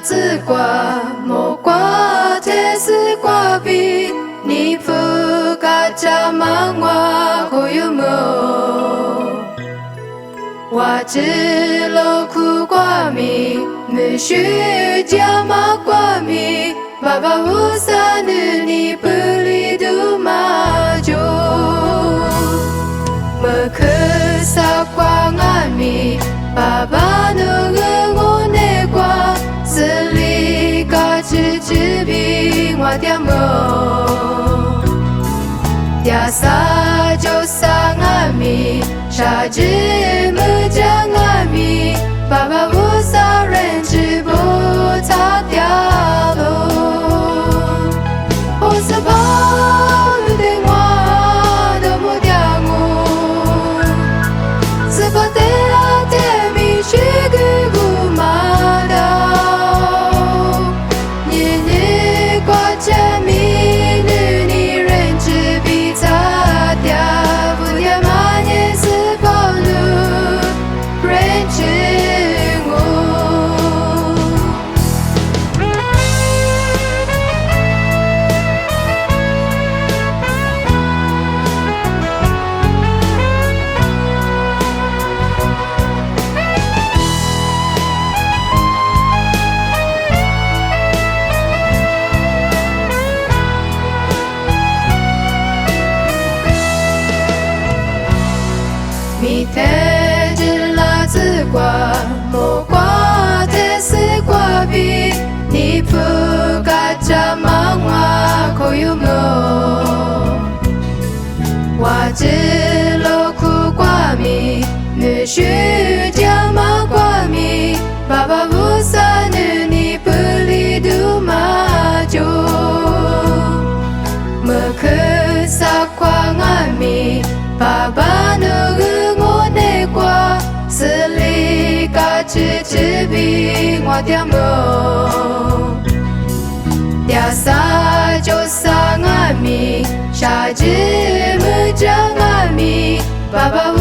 自挂莫挂这是挂比你不嘎扎曼哇可有么？我只落苦挂米，没需加马挂米，爸爸无萨努你不离杜马就，么可萨挂阿米，爸爸努个我内挂，是里嘎吱吱比我点么？呀撒就撒阿米，沙子木匠阿米，爸爸无撒人只不擦掉路，我是跑的我都不掉我，是把的拉的米去个古马道，年年挂着米女你人只比擦掉，不掉嘛也是跑路人只我。米太只拉自挂，莫挂的是挂比，你不嘎扎曼哇可有么？我只落苦挂米，没需加马挂米，爸爸无萨努你不离杜马就，么可萨挂阿米，爸爸努个我内挂，是里嘎吱吱比我点么？呀撒就撒阿米，沙子木匠阿米，爸爸。